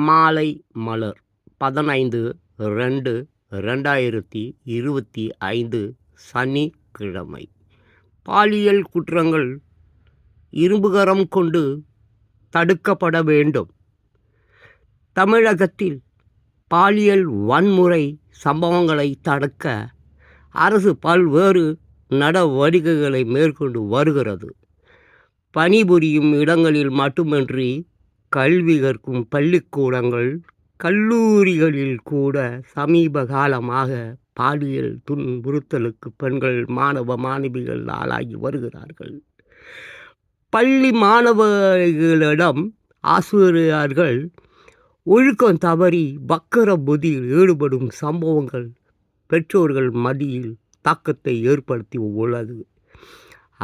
மாலை மலர் 15/2/2025 சனிக்கிழமை. பாலியல் குற்றங்கள் இரும்புகரம் கொண்டு தடுக்கப்பட வேண்டும். தமிழகத்தில் பாலியல் வன்முறை சம்பவங்களை தடுக்க அரசு பல்வேறு நடவடிக்கைகளை மேற்கொண்டு வருகிறது. பணிபுரியும் இடங்களில் மட்டுமின்றி கல்வி கற்கும் பள்ளிக்கூடங்கள், கல்லூரிகளில் கூட சமீப காலமாக பாலியல் துன்புறுத்தலுக்கு பெண்கள், மாணவ மாணவிகள் ஆளாகி வருகிறார்கள். பள்ளி மாணவர்களிடம் ஆசிரியர்கள் ஒழுக்கம் தவறி வக்கர புத்தியில் ஈடுபடும் சம்பவங்கள் பெற்றோர்கள் மத்தியில் தாக்கத்தை ஏற்படுத்தி உள்ளது.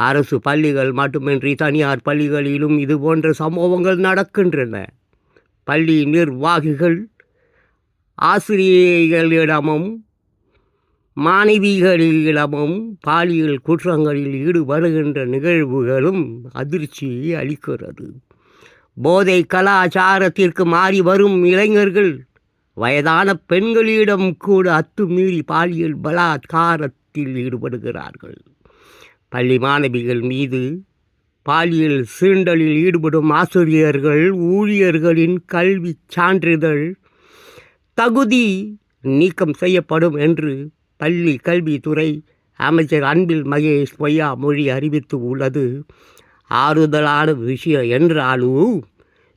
அரசு பள்ளிகள் மட்டுமின்றி தனியார் பள்ளிகளிலும் இதுபோன்ற சம்பவங்கள் நடக்கின்றன. பள்ளி நிர்வாகிகள் ஆசிரியர்களிடமும் மாணவிகளிடமும் பாலியல் குற்றங்களில் ஈடுபடுகின்ற நிகழ்வுகளும் அதிர்ச்சியை அளிக்கிறது. போதை கலாச்சாரத்திற்கு மாறி வரும் இளைஞர்கள் வயதான பெண்களிடம் கூட அத்துமீறி பாலியல் பலாத்காரத்தில் ஈடுபடுகிறார்கள். பள்ளி மாணவிகள் மீது பாலியல் சீண்டலில் ஈடுபடும் ஆசிரியர்கள், ஊழியர்களின் கல்வி சான்றிதழ் தகுதி நீக்கம் செய்யப்படும் என்று பள்ளி கல்வித்துறை அமைச்சர் அன்பில் மகேஷ் பொய்யாமொழி அறிவித்து உள்ளது. ஆறுதலான விஷயம் என்றாலும்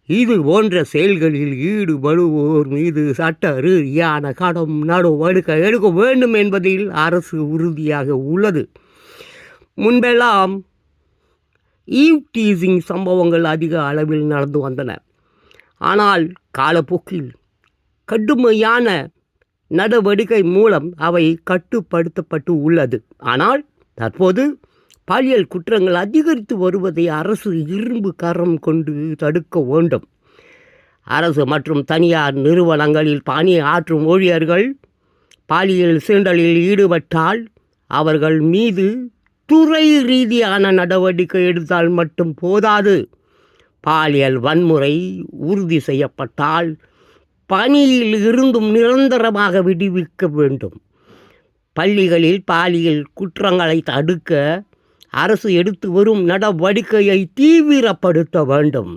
இது போன்ற செயல்களில் ஈடுபடுவோர் மீது சட்ட ரீதியான கடும் நடவடிக்கை எடுக்க வேண்டும் என்பதில் அரசு உறுதியாக உள்ளது. முன்பெல்லாம் ஈவ் டீசிங் சம்பவங்கள் அதிக அளவில் நடந்து வந்தன. ஆனால் காலப்போக்கில் கடுமையான நடவடிக்கை மூலம் அவை கட்டுப்படுத்தப்பட்டு உள்ளது. ஆனால் தற்போது பாலியல் குற்றங்கள் அதிகரித்து வருவதை அரசு இரும்பு கரம் கொண்டு தடுக்க வேண்டும். அரசு மற்றும் தனியார் நிறுவனங்களில் பணியாற்றும் ஊழியர்கள் பாலியல் சீண்டலில் ஈடுபட்டால் அவர்கள் மீது துறை ரீதியான நடவடிக்கை எடுத்தால் மட்டும் போதாது. பாலியல் வன்முறை உறுதி செய்யப்பட்டால் பணியில் இருந்தும் நிரந்தரமாக விடுவிக்க வேண்டும். பள்ளிகளில் பாலியல் குற்றங்களை தடுக்க அரசு எடுத்து வரும் நடவடிக்கையை தீவிரப்படுத்த வேண்டும்.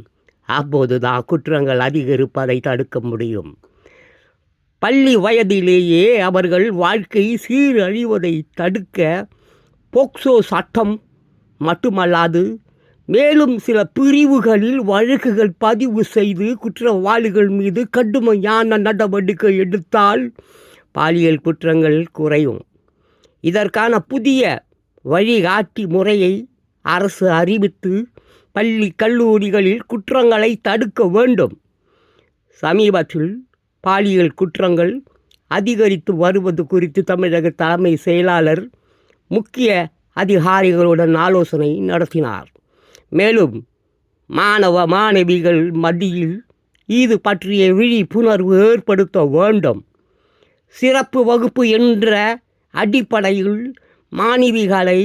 அப்போதுதான் குற்றங்கள் அதிகரிப்பதை தடுக்க முடியும். பள்ளி வயதிலேயே அவர்கள் வாழ்க்கை சீரழிவதை தடுக்க போக்சோ சட்டம் மட்டுமல்லாது மேலும் சில பிரிவுகளில் வழக்குகள் பதிவு செய்து குற்றவாளிகள் மீது கடுமையான நடவடிக்கை எடுத்தால் பாலியல் குற்றங்கள் குறையும். இதற்கான புதிய வழிகாட்டி முறையை அரசு அறிவித்து பள்ளி கல்லூரிகளில் குற்றங்களை தடுக்க வேண்டும். சமீபத்தில் பாலியல் குற்றங்கள் அதிகரித்து வருவது குறித்து தமிழக தலைமை செயலாளர் முக்கிய அதிகாரிகளுடன் ஆலோசனை நடத்தினார். மேலும் மாணவ மாணவிகள் மத்தியில் இது பற்றிய விழிப்புணர்வு ஏற்படுத்த வேண்டும். சிறப்பு வகுப்பு என்ற அடிப்படையில் மாணவிகளை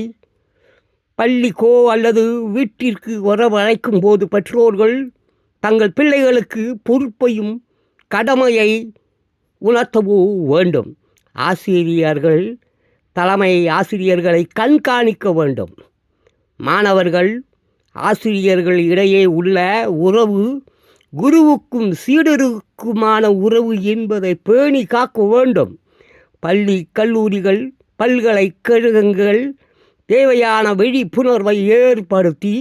பள்ளிக்கோ அல்லது வீட்டிற்கு வரவழைக்கும் போது பெற்றோர்கள் தங்கள் பிள்ளைகளுக்கு பொறுப்பையும் கடமையை உணர்த்தவோ வேண்டும். ஆசிரியர்கள் தலைமை ஆசிரியர்களை கண்காணிக்க வேண்டும். மாணவர்கள் ஆசிரியர்கள் இடையே உள்ள உறவு குருவுக்கும் சீடருக்குமான உறவு என்பதை பேணி காக்க வேண்டும். பள்ளி கல்லூரிகள் பல்கலைக்கழகங்கள் தேவையான விழிப்புணர்வை ஏற்படுத்தி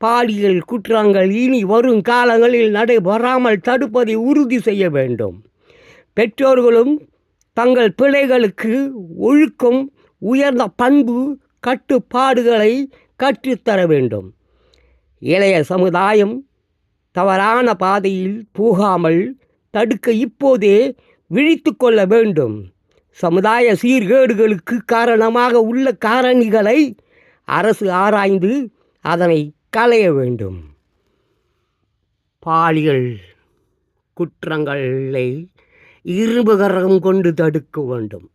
பாலியல் குற்றங்கள் இனி வரும் காலங்களில் நடைபெறாமல் தடுப்பதை உறுதி செய்ய வேண்டும். பெற்றோர்களும் தங்கள் பிள்ளைகளுக்கு ஒழுக்கம், உயர்ந்த பண்பு, கட்டுப்பாடுகளை கற்றுத்தர வேண்டும். இளைய சமுதாயம் தவறான பாதையில் போகாமல் தடுக்க இப்போதே விழித்து கொள்ள வேண்டும். சமுதாய சீர்கேடுகளுக்கு காரணமாக உள்ள காரணிகளை அரசு ஆராய்ந்து அதனை களைய வேண்டும். பாலியல் குற்றங்களை இரும்புகரம் கொண்டு தடுக்க வேண்டும்.